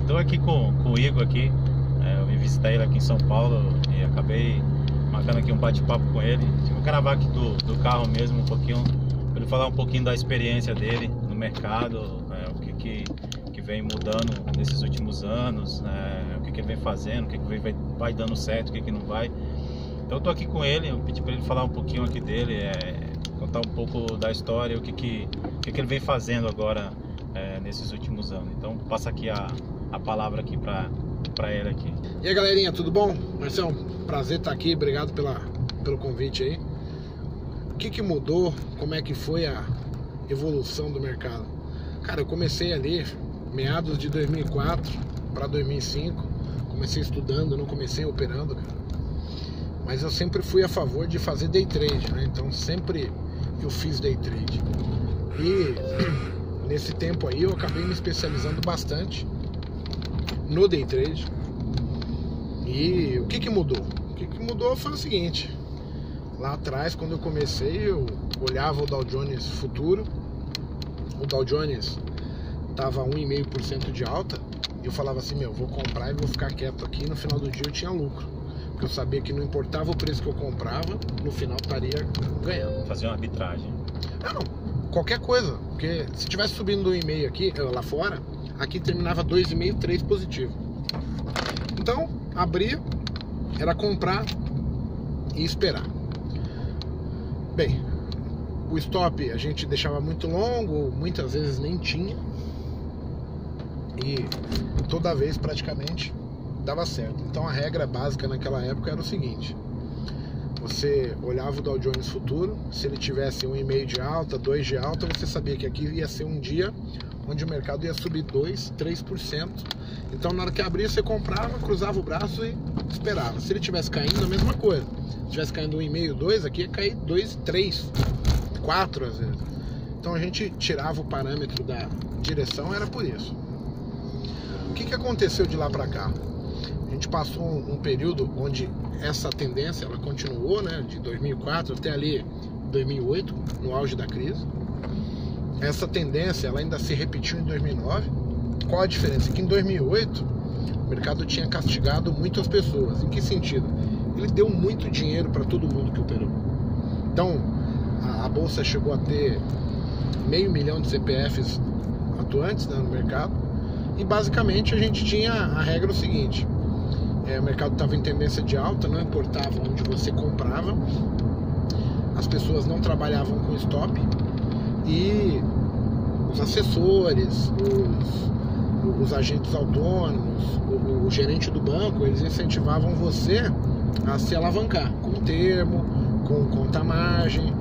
Estou aqui com o Igor aqui. Eu vim visitar ele aqui em São Paulo e acabei marcando aqui um bate-papo com ele. Vou gravar aqui do carro mesmo um pouquinho, para ele falar um pouquinho da experiência dele no mercado, o que vem mudando nesses últimos anos, o que ele vem fazendo, o que vai dando certo, o que não vai. Então eu tô aqui com ele, eu pedi para ele falar um pouquinho aqui dele, contar um pouco da história, o que ele vem fazendo agora nesses últimos anos. Então passa aqui a palavra aqui para ele aqui. E aí, galerinha, tudo bom? Marcelo, prazer estar aqui, obrigado pelo convite aí. O que mudou? Como é que foi a evolução do mercado? Cara, eu comecei ali meados de 2004 para 2005, comecei estudando, não comecei operando, cara. Mas eu sempre fui a favor de fazer day trade, né? Então sempre eu fiz day trade. E nesse tempo aí eu acabei me especializando bastante no day trade. E o que mudou? O que mudou foi o seguinte: lá atrás, quando eu comecei, eu olhava o Dow Jones futuro. O Dow Jones tava 1,5% de alta. E eu falava assim, vou comprar e vou ficar quieto aqui. No final do dia eu tinha lucro, porque eu sabia que não importava o preço que eu comprava, no final estaria ganhando. Fazer uma arbitragem. Não, qualquer coisa. Porque se tivesse subindo 1,5 aqui, lá fora, aqui terminava 2,5, 3 positivo. Então, abria, era comprar e esperar. Bem, o stop a gente deixava muito longo, muitas vezes nem tinha. E toda vez praticamente dava certo. Então a regra básica naquela época era o seguinte: você olhava o Dow Jones futuro, se ele tivesse 1,5 de alta, 2 de alta, você sabia que aqui ia ser um dia onde o mercado ia subir 2, 3%. Então na hora que abria você comprava, cruzava o braço e esperava. Se ele tivesse caindo, a mesma coisa. Se tivesse caindo 1,5, 2, aqui ia cair 2, 3, 4 às vezes. Então a gente tirava o parâmetro da direção, era por isso. O que aconteceu de lá para cá? A gente passou um período onde essa tendência ela continuou, né, de 2004 até ali 2008, no auge da crise. Essa tendência ela ainda se repetiu em 2009. Qual a diferença? Que em 2008 o mercado tinha castigado muitas pessoas. Em que sentido? Ele deu muito dinheiro para todo mundo que operou. Então a bolsa chegou a ter 500 mil de CPFs atuantes, né, no mercado. E basicamente a gente tinha a regra o seguinte: o mercado estava em tendência de alta, não importava onde você comprava, as pessoas não trabalhavam com stop, e os assessores, os agentes autônomos, o gerente do banco, eles incentivavam você a se alavancar com termo, com conta margem.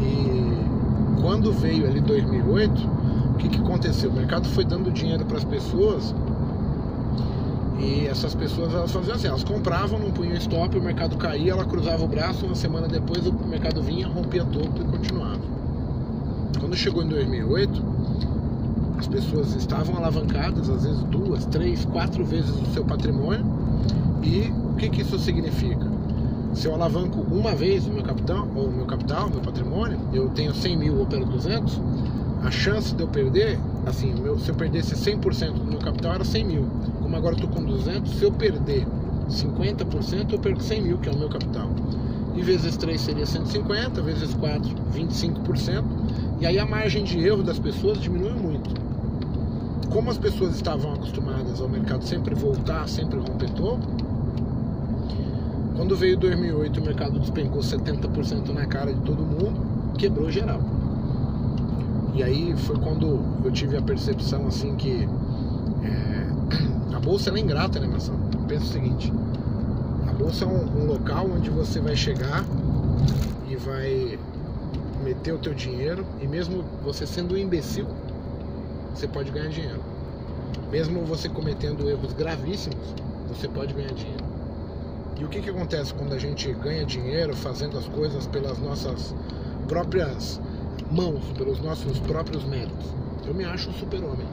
E quando veio ali 2008, o que aconteceu? O mercado foi dando dinheiro para as pessoas, e essas pessoas elas faziam assim, elas compravam, não punham stop, o mercado caía, ela cruzava o braço, uma semana depois o mercado vinha, rompia topo e continuava. Quando chegou em 2008, as pessoas estavam alavancadas, às vezes 2, 3, 4 vezes o seu patrimônio. E o que isso significa? Se eu alavanco uma vez o meu capital, meu patrimônio, eu tenho 100 mil, eu opero 200, a chance de eu perder, assim, se eu perdesse 100% do meu capital era 100 mil. Como agora eu estou com 200, se eu perder 50%, eu perco 100 mil, que é o meu capital. E vezes 3 seria 150, vezes 4, 25%. E aí a margem de erro das pessoas diminui muito. Como as pessoas estavam acostumadas ao mercado sempre voltar, sempre romper topo, quando veio 2008 o mercado despencou 70% na cara de todo mundo, quebrou geral. E aí foi quando eu tive a percepção assim que a bolsa ela é ingrata, né, Marcelo? Pensa o seguinte: a bolsa é um local onde você vai chegar e vai meter o teu dinheiro, e mesmo você sendo um imbecil, você pode ganhar dinheiro. Mesmo você cometendo erros gravíssimos, você pode ganhar dinheiro. E o que acontece quando a gente ganha dinheiro fazendo as coisas pelas nossas próprias mãos, pelos nossos próprios méritos? Eu me acho um super-homem.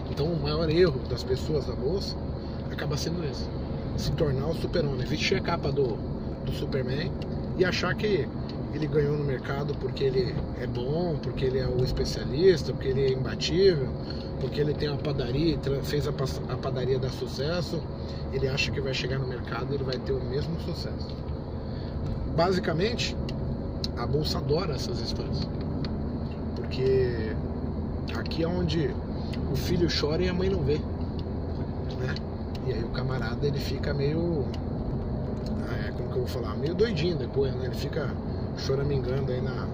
Então o maior erro das pessoas da bolsa acaba sendo esse: se tornar o super-homem, vestir a capa do Superman e achar que ele ganhou no mercado porque ele é bom, porque ele é o especialista, porque ele é imbatível, porque ele tem uma padaria e fez a padaria dar sucesso, ele acha que vai chegar no mercado e ele vai ter o mesmo sucesso. Basicamente, a bolsa adora essas histórias, porque aqui é onde o filho chora e a mãe não vê, né? E aí o camarada ele fica meio, como que eu vou falar, meio doidinho depois, né? Ele fica choramingando aí na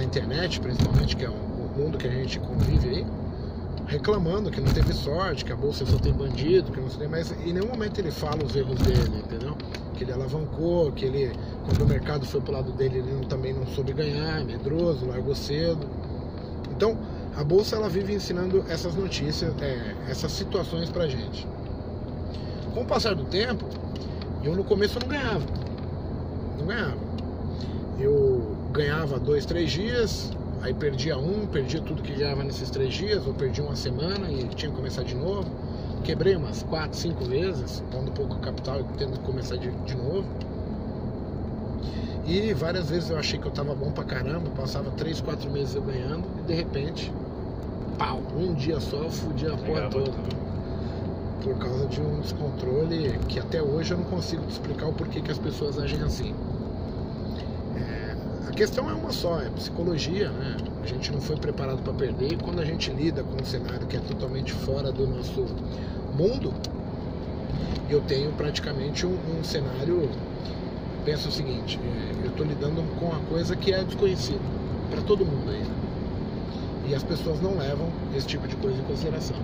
internet, principalmente, que é o mundo que a gente convive aí, reclamando que não teve sorte, que a bolsa só tem bandido, que não sei, mas em nenhum momento ele fala os erros dele, entendeu? Que ele alavancou, que ele, quando o mercado foi pro lado dele, ele também não soube ganhar, medroso, largou cedo. Então, a bolsa ela vive ensinando essas notícias, essas situações pra gente. Com o passar do tempo, eu no começo não ganhava. Eu ganhava 2, 3 dias, aí perdia tudo que ganhava nesses 3 dias, ou perdia uma semana e tinha que começar de novo. Quebrei umas 4, 5 vezes, pondo pouco capital e tendo que começar de novo. E várias vezes eu achei que eu tava bom pra caramba, passava 3, 4 meses eu ganhando, e de repente, pau, um dia só eu fudi a porra toda. Por causa de um descontrole que até hoje eu não consigo te explicar o porquê que as pessoas agem assim. A questão é uma só, é psicologia, né? A gente não foi preparado para perder, e quando a gente lida com um cenário que é totalmente fora do nosso mundo, eu tenho praticamente um cenário, penso o seguinte, eu estou lidando com uma coisa que é desconhecida para todo mundo aí, né? E as pessoas não levam esse tipo de coisa em consideração.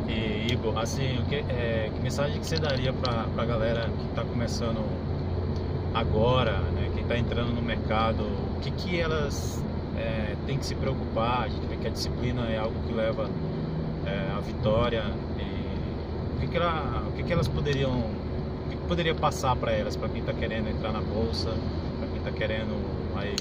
E Igor, assim, que mensagem que você daria para a galera que está começando agora, né, quem está entrando no mercado, o que elas têm que se preocupar? A gente vê que a disciplina é algo que leva à vitória. E o que elas poderiam, o que poderia passar para elas, para quem está querendo entrar na bolsa, para quem está querendo aí,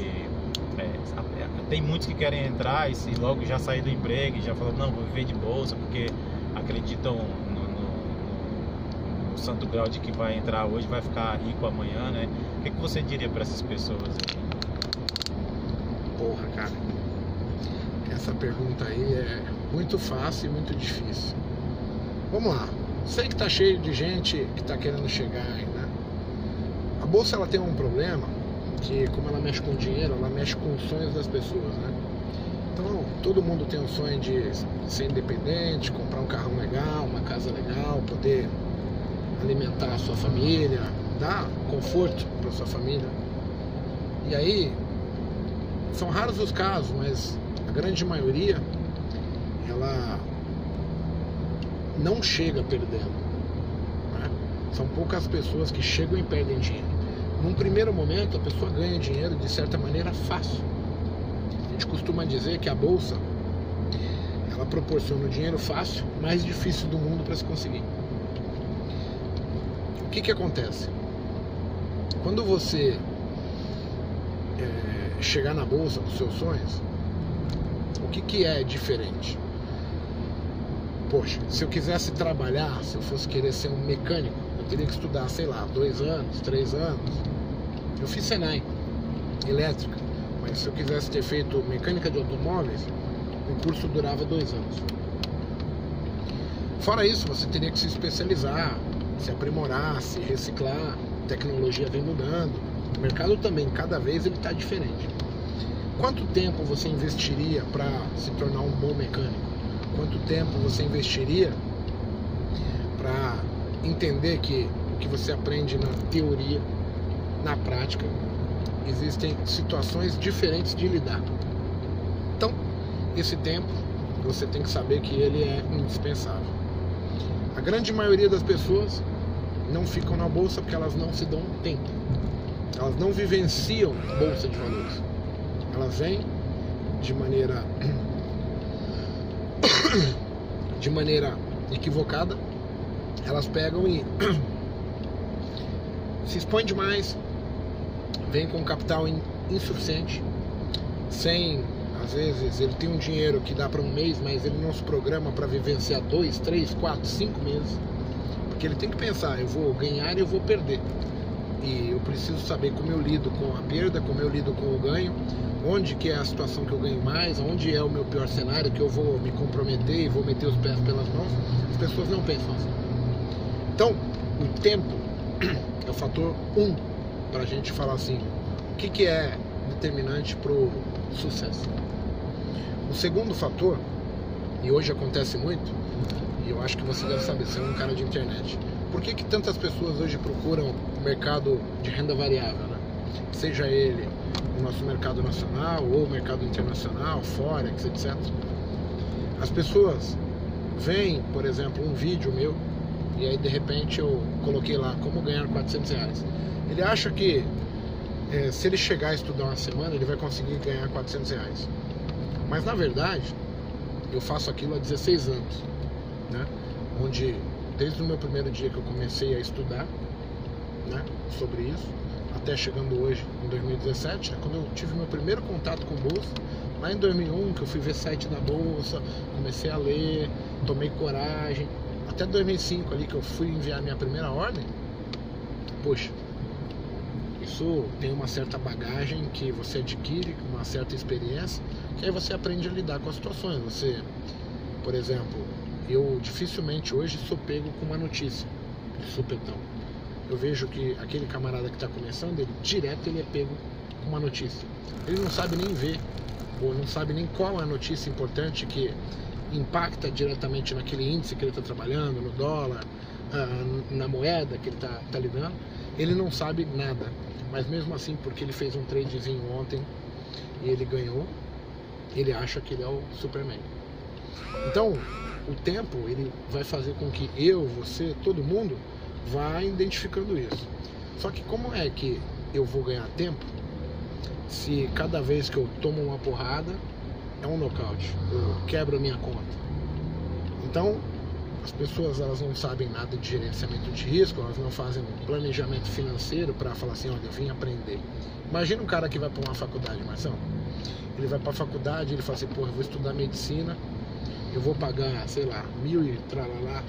tem muitos que querem entrar e logo já sair do emprego e já falam, não, vou viver de bolsa, porque acreditam no santo grau de que vai entrar hoje, vai ficar rico amanhã, né? O que você diria para essas pessoas? Porra, cara, essa pergunta aí é muito fácil e muito difícil. Vamos lá, sei que tá cheio de gente que tá querendo chegar aí, né? A bolsa ela tem um problema que, como ela mexe com dinheiro, ela mexe com os sonhos das pessoas, né? Então, todo mundo tem um sonho de ser independente, comprar um carrão legal, uma casa legal, poder alimentar a sua família, dar conforto para sua família. E aí, são raros os casos, mas a grande maioria, ela não chega perdendo, né? São poucas pessoas que chegam e perdem dinheiro. Num primeiro momento, a pessoa ganha dinheiro de certa maneira fácil. A gente costuma dizer que a bolsa ela proporciona o dinheiro fácil, mais difícil do mundo para se conseguir. O que acontece? Quando você chegar na bolsa com seus sonhos, o que é diferente? Poxa, se eu quisesse trabalhar, se eu fosse querer ser um mecânico, eu teria que estudar, sei lá, 2 anos, 3 anos. Eu fiz Senai, elétrica, mas se eu quisesse ter feito mecânica de automóveis, o curso durava 2 anos. Fora isso, você teria que se especializar, se aprimorar, se reciclar. A tecnologia vem mudando, o mercado também, cada vez ele está diferente. Quanto tempo você investiria para se tornar um bom mecânico? Quanto tempo você investiria para entender que o que você aprende na teoria, na prática, existem situações diferentes de lidar? Então, esse tempo, você tem que saber que ele é indispensável. A grande maioria das pessoas não ficam na bolsa porque elas não se dão tempo. Elas não vivenciam bolsa de valores. Elas vêm de maneira equivocada. Elas pegam e se expõem demais, vêm com capital insuficiente, sem, às vezes ele tem um dinheiro que dá para um mês, mas ele não se programa para vivenciar 2, 3, 4, 5 meses, porque ele tem que pensar, eu vou ganhar e eu vou perder. E eu preciso saber como eu lido com a perda, como eu lido com o ganho, onde que é a situação que eu ganho mais, onde é o meu pior cenário, que eu vou me comprometer e vou meter os pés pelas mãos. As pessoas não pensam assim. Então, o tempo é o fator 1 para a gente falar assim, o que é determinante para o sucesso. O segundo fator, e hoje acontece muito, e eu acho que você deve saber, você é um cara de internet, por que tantas pessoas hoje procuram o mercado de renda variável, né? Seja ele o nosso mercado nacional ou o mercado internacional, Forex, etc. As pessoas veem, por exemplo, um vídeo meu, e aí de repente eu coloquei lá como ganhar R$400. Ele acha que se ele chegar a estudar uma semana, ele vai conseguir ganhar R$400. Mas na verdade, eu faço aquilo há 16 anos, né? Onde desde o meu primeiro dia que eu comecei a estudar, né, sobre isso, até chegando hoje, em 2017, quando eu tive meu primeiro contato com bolsa, lá em 2001, que eu fui ver site da bolsa, comecei a ler, tomei coragem, até 2005 ali que eu fui enviar minha primeira ordem. Poxa, isso tem uma certa bagagem que você adquire, uma certa experiência, que aí você aprende a lidar com as situações. Você, por exemplo, eu dificilmente hoje sou pego com uma notícia de supetão. Eu vejo que aquele camarada que está começando, ele direto ele é pego com uma notícia. Ele não sabe nem ver, ou não sabe nem qual é a notícia importante que impacta diretamente naquele índice que ele está trabalhando, no dólar, na moeda que ele está lidando. Ele não sabe nada, mas mesmo assim, porque ele fez um tradezinho ontem e ele ganhou, ele acha que ele é o Superman. Então, o tempo ele vai fazer com que eu, você, todo mundo vá identificando isso. Só que como é que eu vou ganhar tempo se cada vez que eu tomo uma porrada é um nocaute, eu quebro a minha conta? Então, as pessoas elas não sabem nada de gerenciamento de risco, elas não fazem um planejamento financeiro para falar assim, olha, eu vim aprender. Imagina um cara que vai para uma faculdade, Marcelo. Ele vai para a faculdade, ele fala assim, pô, eu vou estudar medicina, eu vou pagar, sei lá, 1.000 e tralalá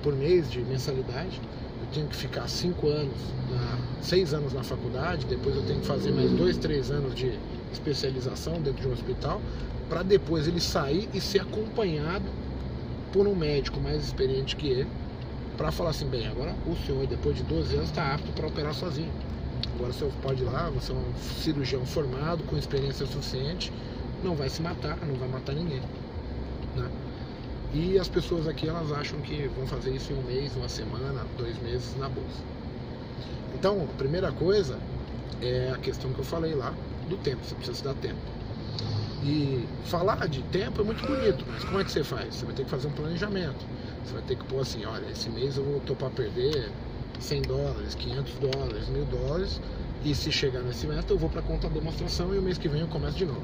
por mês de mensalidade, eu tenho que ficar 6 anos na faculdade, depois eu tenho que fazer mais 2, 3 anos de especialização dentro de um hospital, para depois ele sair e ser acompanhado por um médico mais experiente que ele, para falar assim, bem, agora o senhor depois de 12 anos está apto para operar sozinho. Agora o senhor pode ir lá, você é um cirurgião formado, com experiência suficiente, não vai se matar, não vai matar ninguém, né? E as pessoas aqui, elas acham que vão fazer isso em um mês, uma semana, 2 meses na bolsa. Então, a primeira coisa é a questão que eu falei lá, do tempo, você precisa se dar tempo. E falar de tempo é muito bonito, mas como é que você faz? Você vai ter que fazer um planejamento. Você vai ter que pôr assim, olha, esse mês eu vou topar perder $100, $500, $1.000, e se chegar nesse meta eu vou para a conta demonstração e o mês que vem eu começo de novo.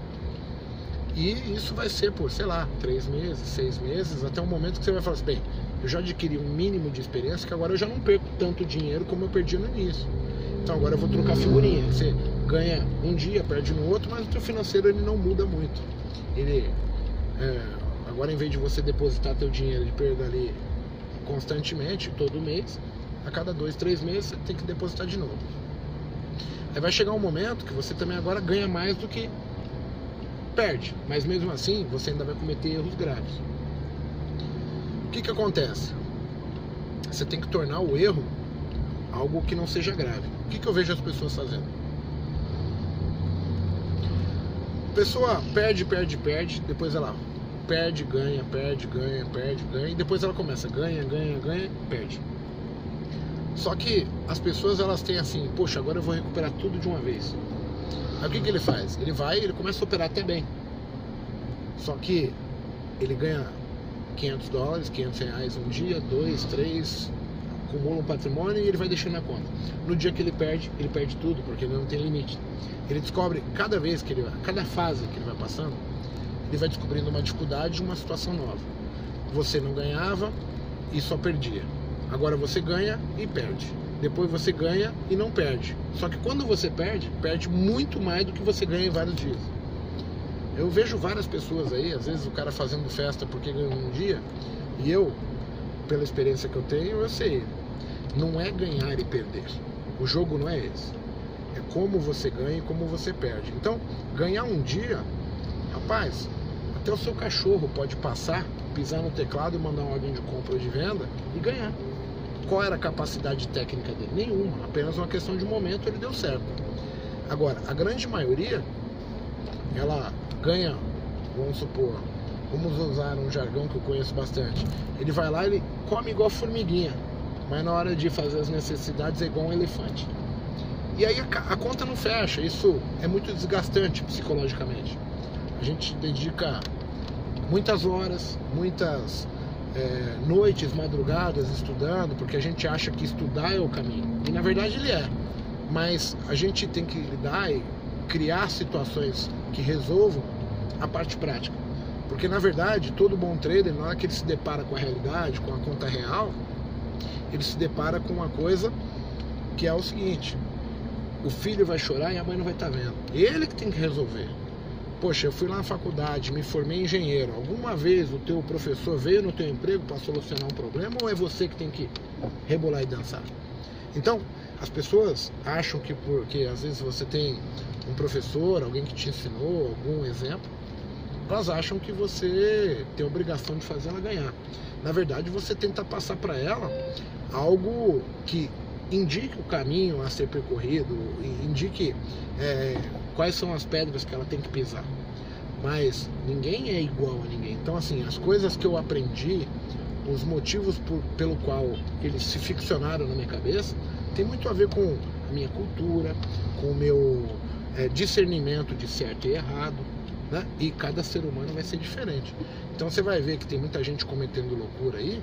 E isso vai ser por, sei lá, 3 meses, 6 meses, até o momento que você vai falar assim, bem, eu já adquiri um mínimo de experiência que agora eu já não perco tanto dinheiro como eu perdi no início. Então agora eu vou trocar figurinha. Você ganha um dia, perde no outro, mas o teu financeiro ele não muda muito. Ele, agora em vez de você depositar teu dinheiro de perda ali constantemente, todo mês, a cada 2, 3 meses você tem que depositar de novo. Aí vai chegar um momento que você também agora ganha mais do que perde, mas mesmo assim você ainda vai cometer erros graves. O que acontece? Você tem que tornar o erro algo que não seja grave. O que eu vejo as pessoas fazendo? A pessoa perde, depois ela perde, ganha, e depois ela começa, ganha, perde. Só que as pessoas elas têm assim, poxa, agora eu vou recuperar tudo de uma vez. Aí o que ele faz? Ele começa a operar até bem. Só que ele ganha $500, R$500 um dia, 2, 3, acumula um patrimônio e ele vai deixando na conta. No dia que ele perde tudo, porque ele não tem limite. Ele descobre, cada fase que ele vai passando, ele vai descobrindo uma dificuldade, uma situação nova. Você não ganhava e só perdia. Agora você ganha e perde. Depois você ganha e não perde. Só que quando você perde muito mais do que você ganha em vários dias. Eu vejo várias pessoas aí, às vezes o cara fazendo festa porque ganhou um dia, e eu, pela experiência que eu tenho, eu sei, não é ganhar e perder. O jogo não é esse. É como você ganha e como você perde. Então, ganhar um dia, rapaz, até o seu cachorro pode passar, pisar no teclado e mandar uma ordem de compra ou de venda e ganhar. Qual era a capacidade técnica dele? Nenhuma. Apenas uma questão de momento, ele deu certo. Agora, a grande maioria, ela ganha, vamos supor, vamos usar um jargão que eu conheço bastante. Ele vai lá, ele come igual formiguinha, mas na hora de fazer as necessidades é igual um elefante. E aí a conta não fecha. Isso é muito desgastante psicologicamente. A gente dedica muitas horas, muitas noites, madrugadas estudando, porque a gente acha que estudar é o caminho. E na verdade ele é. Mas a gente tem que lidar e criar situações que resolvam a parte prática. Porque na verdade todo bom trader, na hora que ele se depara com a realidade, com a conta real, ele se depara com uma coisa que é o seguinte: o filho vai chorar e a mãe não vai estar vendo. Ele que tem que resolver. Poxa, eu fui lá na faculdade, me formei engenheiro. Alguma vez o teu professor veio no teu emprego para solucionar um problema, ou é você que tem que rebolar e dançar? Então, as pessoas acham que porque às vezes você tem um professor, alguém que te ensinou, algum exemplo, elas acham que você tem a obrigação de fazer ela ganhar. Na verdade, você tenta passar para ela algo que indique o caminho a ser percorrido, indique quais são as pedras que ela tem que pisar. Mas ninguém é igual a ninguém. Então, assim, as coisas que eu aprendi, os motivos pelo qual eles se ficcionaram na minha cabeça, tem muito a ver com a minha cultura, com o meu discernimento de certo e errado, né? E cada ser humano vai ser diferente. Então você vai ver que tem muita gente cometendo loucura aí,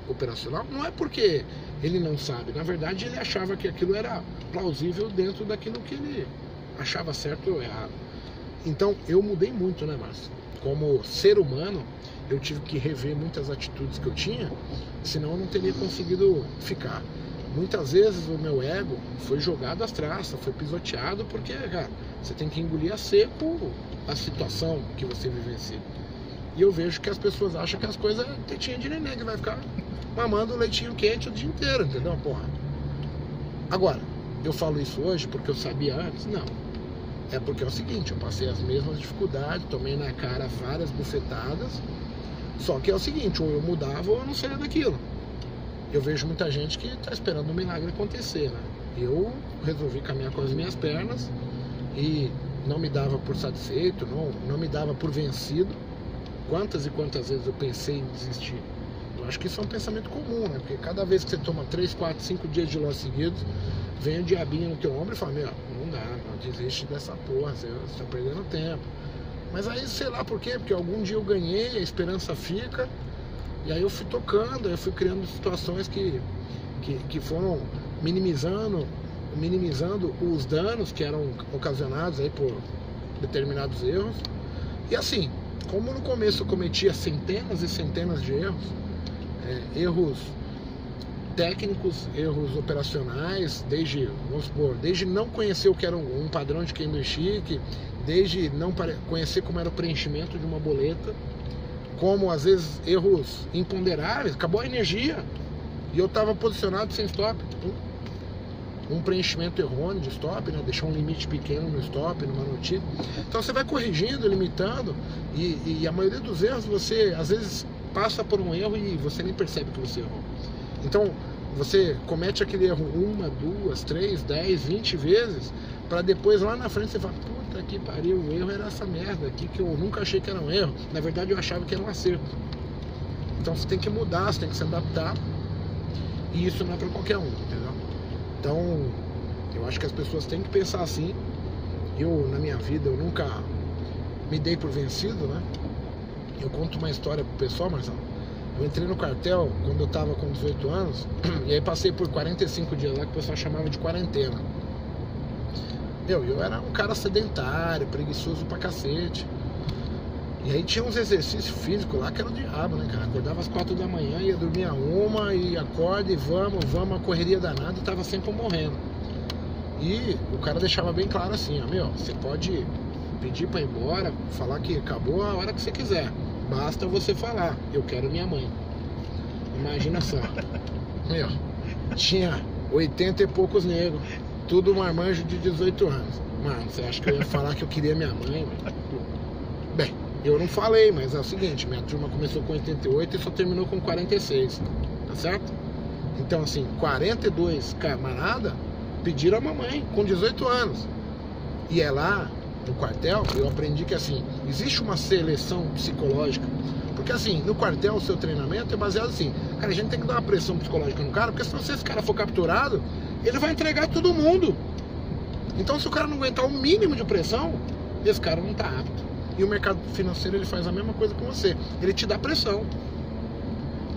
operacional, não é porque ele não sabe, na verdade ele achava que aquilo era plausível dentro daquilo que ele achava certo ou errado. Então eu mudei muito, né, Márcio? Como ser humano, eu tive que rever muitas atitudes que eu tinha, senão eu não teria conseguido ficar. Muitas vezes o meu ego foi jogado às traças, foi pisoteado, porque, cara, você tem que engolir a seco a situação que você vivencia. E eu vejo que as pessoas acham que as coisas é tetinha de neném, que vai ficar mamando leitinho quente o dia inteiro, entendeu? Porra. Agora, eu falo isso hoje porque eu sabia antes? Não. É porque é o seguinte, eu passei as mesmas dificuldades, tomei na cara várias bufetadas, só que é o seguinte, ou eu mudava ou eu não saía daquilo. Eu vejo muita gente que está esperando um milagre acontecer, né? Eu resolvi caminhar com as minhas pernas e não me dava por satisfeito, não me dava por vencido. Quantas e quantas vezes eu pensei em desistir? Eu acho que isso é um pensamento comum, né? Porque cada vez que você toma 3, 4, 5 dias de loss seguidos, vem o diabinho no teu ombro e fala, meu, não dá, não desiste dessa porra, você está perdendo tempo. Mas aí, sei lá por quê, porque algum dia eu ganhei, a esperança fica, e aí eu fui tocando, aí eu fui criando situações que foram minimizando os danos que eram ocasionados aí por determinados erros. E assim, como no começo eu cometia centenas e centenas de erros, erros técnicos, erros operacionais, desde não conhecer o que era um padrão de candlestick, desde não conhecer como era o preenchimento de uma boleta, como às vezes erros imponderáveis, acabou a energia e eu estava posicionado sem stop, um preenchimento errôneo de stop, né? Deixar um limite pequeno no stop, numa notícia. Então você vai corrigindo, limitando, e a maioria dos erros você às vezes passa por um erro e você nem percebe que você errou. Então você comete aquele erro 1, 2, 3, 10, 20 vezes, para depois lá na frente você fala, puta que pariu, o erro era essa merda aqui que eu nunca achei que era um erro, na verdade eu achava que era um acerto. Então você tem que mudar, você tem que se adaptar, e isso não é para qualquer um, entendeu? Então eu acho que as pessoas têm que pensar assim. Eu, na minha vida, eu nunca me dei por vencido, né? Eu conto uma história pro pessoal, Marcelo. Eu entrei no quartel quando eu tava com 18 anos, e aí passei por 45 dias lá que o pessoal chamava de quarentena. Eu era um cara sedentário, preguiçoso pra cacete. E aí tinha uns exercícios físicos lá que era o diabo, né, cara? Acordava às 4 da manhã, ia dormir a 1, e acorda e vamos, a correria danada, e tava sempre morrendo. E o cara deixava bem claro assim, ó, meu, você pode pedir pra ir embora, falar que acabou a hora que você quiser. Basta você falar, eu quero minha mãe. Imagina só. Meu, tinha 80 e poucos negros, tudo marmanjo de 18 anos. Mano, você acha que eu ia falar que eu queria minha mãe? Bem, eu não falei, mas é o seguinte, minha turma começou com 88 e só terminou com 46, tá certo? Então assim, 42 camarada pediram a mamãe com 18 anos. E é lá no quartel, eu aprendi que assim, existe uma seleção psicológica. Porque assim, no quartel o seu treinamento é baseado assim, cara, a gente tem que dar uma pressão psicológica no cara, porque se esse cara for capturado, ele vai entregar todo mundo. Então se o cara não aguentar o mínimo de pressão, esse cara não tá apto. E o mercado financeiro ele faz a mesma coisa com você, ele te dá pressão.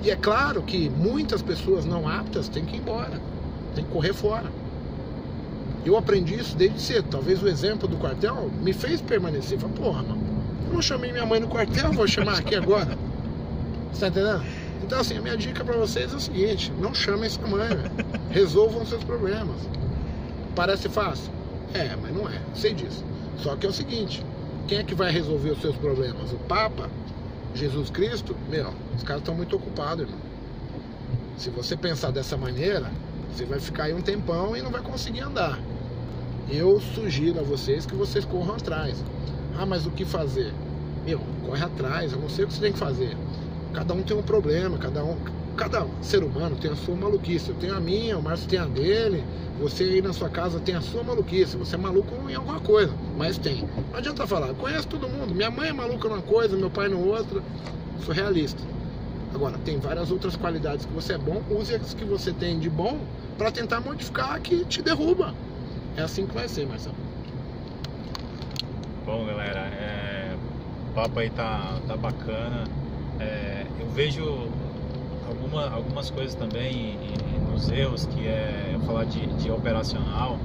E é claro que muitas pessoas não aptas têm que ir embora, tem que correr fora. Eu aprendi isso desde cedo. Talvez o exemplo do quartel me fez permanecer. Falei, porra, mano, eu não chamei minha mãe no quartel, vou chamar aqui agora. Você tá entendendo? Então assim, a minha dica pra vocês é o seguinte, não chamem sua mãe, velho. Resolvam seus problemas. Parece fácil? É, mas não é, sei disso. Só que é o seguinte, quem é que vai resolver os seus problemas? O Papa? Jesus Cristo? Meu, os caras estão muito ocupados, irmão. Se você pensar dessa maneira, você vai ficar aí um tempão e não vai conseguir andar. Eu sugiro a vocês que vocês corram atrás. Ah, mas o que fazer? Meu, corre atrás, eu não sei o que você tem que fazer. Cada um tem um problema, cada ser humano tem a sua maluquice. Eu tenho a minha, o Márcio tem a dele, você aí na sua casa tem a sua maluquice. Você é maluco em alguma coisa, mas tem. Não adianta falar, eu conheço todo mundo. Minha mãe é maluca numa coisa, meu pai no outra. Sou realista. Agora, tem várias outras qualidades que você é bom, use as que você tem de bom para tentar modificar que te derruba. É assim que vai ser, Marcelo. Bom, galera, o papo aí tá bacana. Eu vejo algumas coisas também nos erros, que é falar de operacional,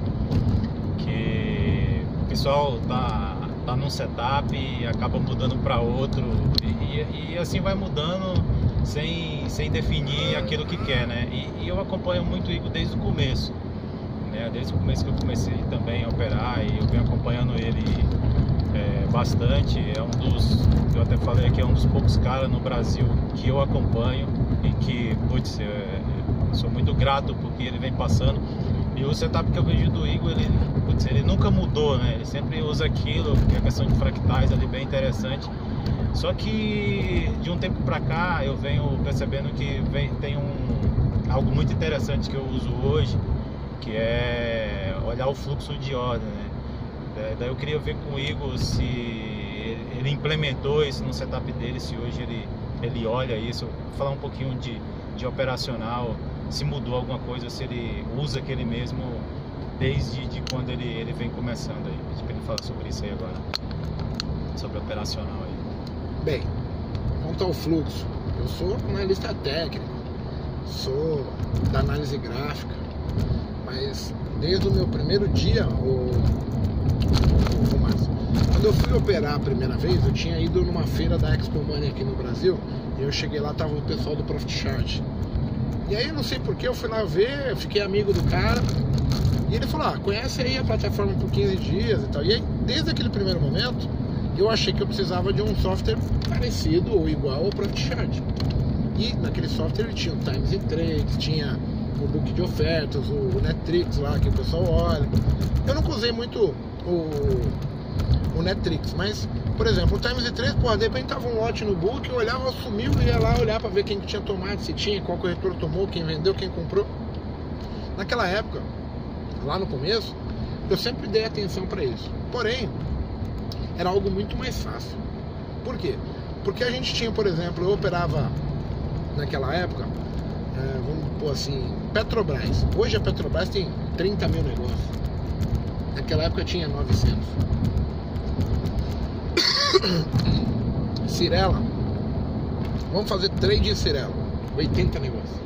que o pessoal tá num setup e acaba mudando para outro e assim vai mudando sem definir aquilo que quer, né? E eu acompanho muito o Igor desde o começo, né? Desde o começo que eu comecei também a operar, e eu venho acompanhando ele bastante. É um dos, eu até falei aqui, é um dos poucos caras no Brasil que eu acompanho e que, putz, eu sou muito grato porque ele vem passando. E o setup que eu vejo do Igor, ele nunca mudou, né? Ele sempre usa aquilo, que é a questão de fractais ali, bem interessante. Só que de um tempo pra cá eu venho percebendo que tem algo muito interessante que eu uso hoje, que é olhar o fluxo de ordem, né? Daí eu queria ver com o Igor se ele implementou isso no setup dele, se hoje ele olha isso, falar um pouquinho de operacional, se mudou alguma coisa, se ele usa aquele mesmo desde quando ele vem começando aí. Acho que ele fala sobre isso aí agora, sobre operacional aí. Bem, quanto ao fluxo, eu sou analista técnico, sou da análise gráfica, mas desde o meu primeiro dia, quando eu fui operar a primeira vez, eu tinha ido numa feira da Expo Money aqui no Brasil, e eu cheguei lá, tava o pessoal do Profit Chart. E aí eu não sei porque eu fui lá ver, eu fiquei amigo do cara, e ele falou, conhece aí a plataforma por 15 dias e tal. E aí, desde aquele primeiro momento, eu achei que eu precisava de um software parecido ou igual ao Profit Chart. E naquele software ele tinha o Times and Trades, tinha o book de ofertas, o Netrix lá que o pessoal olha. Eu nunca usei muito o Netrix, mas, por exemplo, o Times and Trades, porra, de repente tava um lote no book, eu olhava, sumiu, ia lá olhar pra ver quem tinha tomado, se tinha, qual corretor tomou, quem vendeu, quem comprou. Naquela época, lá no começo, eu sempre dei atenção pra isso. Porém, era algo muito mais fácil. Por quê? Porque a gente tinha, por exemplo, eu operava naquela época, vamos pôr assim, Petrobras. Hoje a Petrobras tem 30 mil negócios. Naquela época tinha 900. Cirela, vamos fazer trade em Cirela, 80 negócios.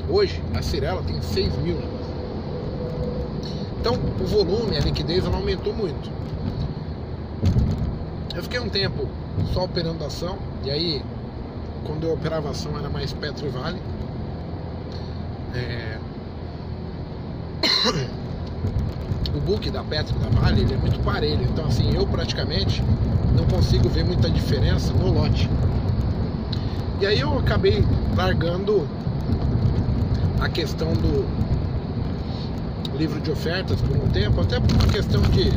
Hoje a Cirela tem 6 mil negócios. Então o volume, a liquidez, ela aumentou muito. Eu fiquei um tempo só operando ação, e aí quando eu operava ação era mais Petro e Vale. O book da Petro e da Vale, ele é muito parelho, então assim, eu praticamente não consigo ver muita diferença no lote. E aí eu acabei largando a questão livro de ofertas por um tempo, até por uma questão de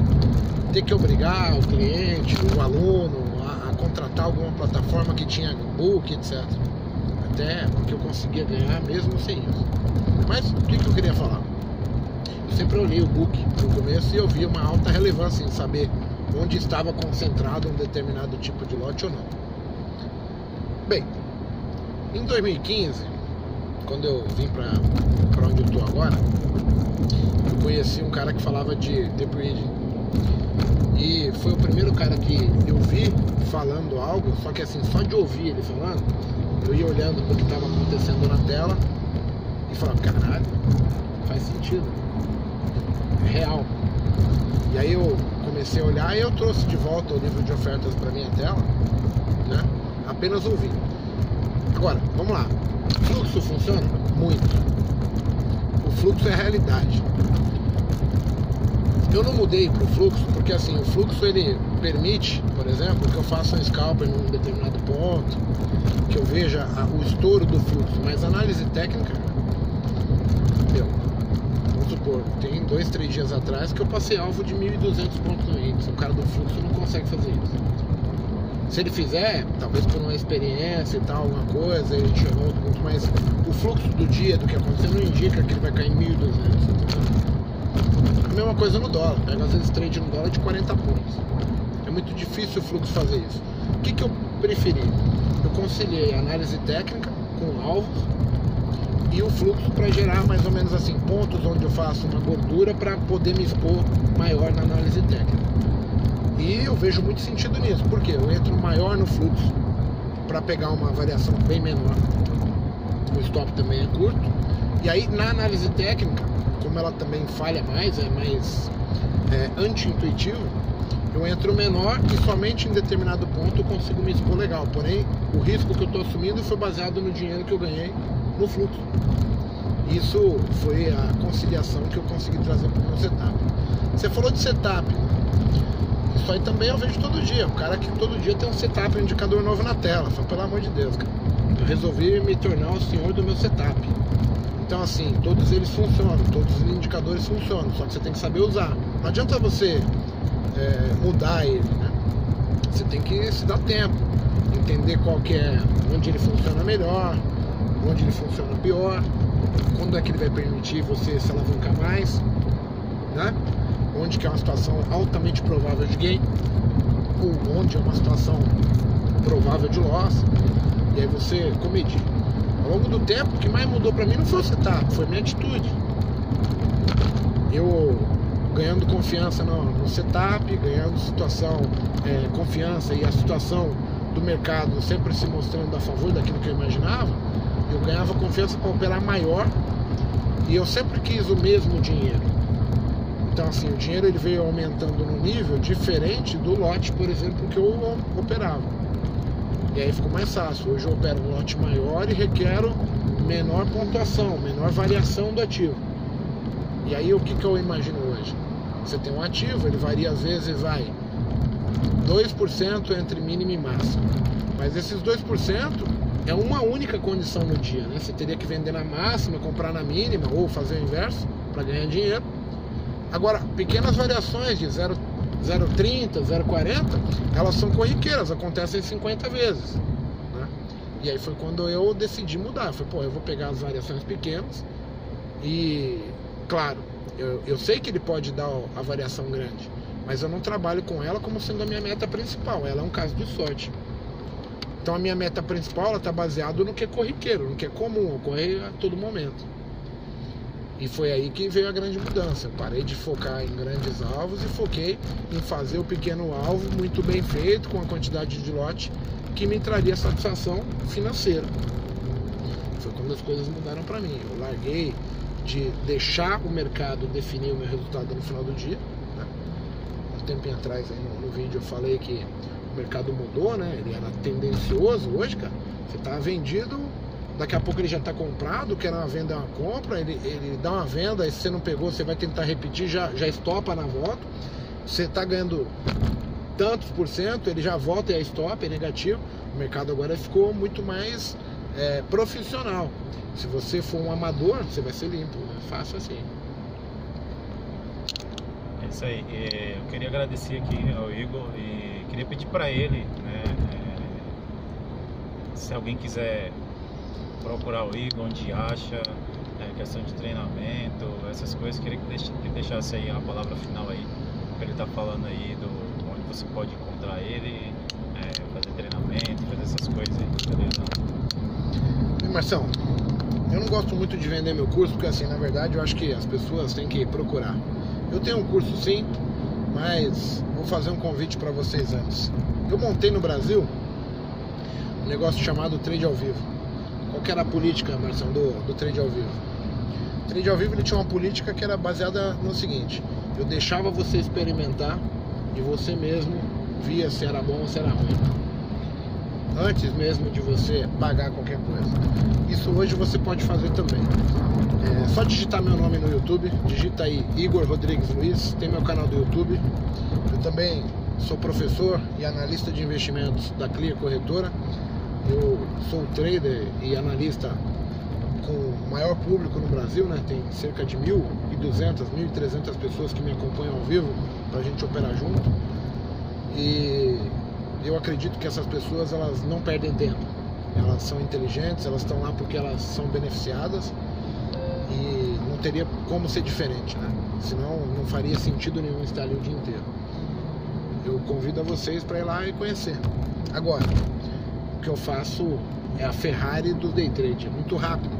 ter que obrigar o cliente, o aluno a contratar alguma plataforma que tinha book, etc. Até porque eu conseguia ganhar mesmo sem isso. Mas o que eu queria falar? Eu sempre olhei o book no começo e eu via uma alta relevância em saber onde estava concentrado um determinado tipo de lote ou não. Bem, em 2015, quando eu vim para onde eu estou agora, eu conheci um cara que falava de deep reading. E foi o primeiro cara que eu vi falando algo, só que assim, só de ouvir ele falando, eu ia olhando para o que estava acontecendo na tela e falava, caralho, faz sentido, é real. E aí eu comecei a olhar e eu trouxe de volta o livro de ofertas para minha tela, né? Apenas ouvindo. Agora, vamos lá. Fluxo funciona? Muito. O fluxo é a realidade. Eu não mudei para o fluxo porque assim, o fluxo ele permite, por exemplo, que eu faça um scalper num determinado ponto, que eu veja o estouro do fluxo, mas análise técnica, vamos supor, tem 2, 3 dias atrás que eu passei alvo de 1.200 pontos no índice, o cara do fluxo não consegue fazer isso. Se ele fizer, talvez por uma experiência e tal, alguma coisa, ele chegou outro ponto, mas o fluxo do dia, do que aconteceu, não indica que ele vai cair em 1.200, entendeu? A mesma coisa no dólar, pega às vezes trade no dólar de 40 pontos. É muito difícil o fluxo fazer isso. O que eu preferi? Eu conciliei a análise técnica com alvos e o fluxo para gerar mais ou menos assim pontos onde eu faço uma gordura para poder me expor maior na análise técnica. E eu vejo muito sentido nisso, porque eu entro maior no fluxo para pegar uma variação bem menor. O stop também é curto. E aí na análise técnica, como ela também falha mais, é mais anti-intuitivo, eu entro menor e somente em determinado ponto eu consigo me expor legal. Porém, o risco que eu estou assumindo foi baseado no dinheiro que eu ganhei no fluxo. Isso foi a conciliação que eu consegui trazer para o meu setup. Você falou de setup. Isso aí também eu vejo todo dia. O cara que todo dia tem um setup, um indicador novo na tela. Só pelo amor de Deus, cara. Eu resolvi me tornar o senhor do meu setup. Então assim, todos eles funcionam, todos os indicadores funcionam, só que você tem que saber usar. Não adianta você mudar ele, né? Você tem que se dar tempo, entender qual que é, onde ele funciona melhor, onde ele funciona pior, quando é que ele vai permitir você se alavancar mais, né? Onde que é uma situação altamente provável de gain, ou onde é uma situação provável de loss, e aí você comedir. Ao longo do tempo, o que mais mudou pra mim não foi o setup, foi minha atitude. Eu ganhando confiança no setup, ganhando confiança e a situação do mercado sempre se mostrando a favor daquilo que eu imaginava, eu ganhava confiança para operar maior e eu sempre quis o mesmo dinheiro. Então assim, o dinheiro ele veio aumentando no nível diferente do lote, por exemplo, que eu operava. E aí ficou mais fácil. Hoje eu opero um lote maior e requero menor pontuação, menor variação do ativo. E aí o que eu imagino hoje? Você tem um ativo, ele varia às vezes, 2% entre mínimo e máximo. Mas esses 2% é uma única condição no dia, né? Você teria que vender na máxima, comprar na mínima ou fazer o inverso para ganhar dinheiro. Agora, pequenas variações de 0,30, 0,40, elas são corriqueiras, acontecem 50 vezes, né? E aí foi quando eu decidi mudar. Eu falei, eu vou pegar as variações pequenas e, claro, eu sei que ele pode dar a variação grande, mas eu não trabalho com ela como sendo a minha meta principal. Ela é um caso de sorte. Então a minha meta principal está baseada no que é corriqueiro, no que é comum, ocorre a todo momento. E foi aí que veio a grande mudança. Eu parei de focar em grandes alvos e foquei em fazer o pequeno alvo muito bem feito, com a quantidade de lote que me traria satisfação financeira. Foi quando as coisas mudaram para mim. Eu larguei de deixar o mercado definir o meu resultado no final do dia, né? Um tempinho atrás aí no vídeo eu falei que o mercado mudou, né? Ele era tendencioso. Hoje, cara, você tá vendido, daqui a pouco ele já está comprado, que era uma venda, é uma compra, ele dá uma venda, e se você não pegou, você vai tentar repetir, já estopa na volta, você está ganhando tantos por cento, ele já volta e é stop, é negativo. O mercado agora ficou muito mais profissional. Se você for um amador, você vai ser limpo, é fácil assim. É isso aí. Eu queria agradecer aqui ao Igor e queria pedir para ele, né, se alguém quiser procurar o Igor, onde acha, questão de treinamento, essas coisas, queria que deixasse aí a palavra final aí, que ele tá falando aí do onde você pode encontrar ele, fazer treinamento, fazer essas coisas aí, beleza? Bem, Marção, eu não gosto muito de vender meu curso, porque assim, na verdade, eu acho que as pessoas têm que procurar. Eu tenho um curso sim, mas vou fazer um convite para vocês antes. Eu montei no Brasil um negócio chamado Trade ao Vivo. Qual que era a política, Marção, do Trade ao Vivo? O Trade ao Vivo ele tinha uma política que era baseada no seguinte: eu deixava você experimentar e você mesmo via se era bom ou se era ruim, antes mesmo de você pagar qualquer coisa. Isso hoje você pode fazer também. É só digitar meu nome no YouTube, digita aí Igor Rodrigues Luiz, tem meu canal do YouTube. Eu também sou professor e analista de investimentos da Clear Corretora. Eu sou trader e analista com o maior público no Brasil, né? Tem cerca de 1.200, 1.300 pessoas que me acompanham ao vivo para a gente operar junto. E eu acredito que essas pessoas, elas não perdem tempo. Elas são inteligentes, elas estão lá porque elas são beneficiadas e não teria como ser diferente, né? Senão não faria sentido nenhum estar ali o dia inteiro. Eu convido a vocês para ir lá e conhecer. Agora, o que eu faço é a Ferrari do Day Trade, é muito rápido.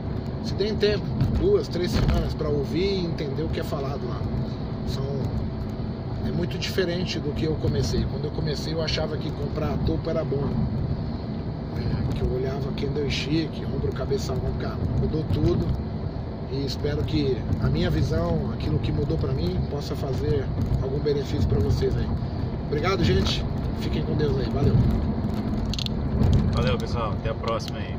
Se tem tempo, 2, 3 semanas para ouvir e entender o que é falado lá. É muito diferente do que eu comecei. Quando eu comecei eu achava que comprar topo era bom. Que eu olhava candlestick, ombro, cabeça, ombro, mudou tudo. E espero que a minha visão, aquilo que mudou para mim, possa fazer algum benefício para vocês aí. Obrigado, gente. Fiquem com Deus aí. Valeu. Valeu, pessoal. Até a próxima aí.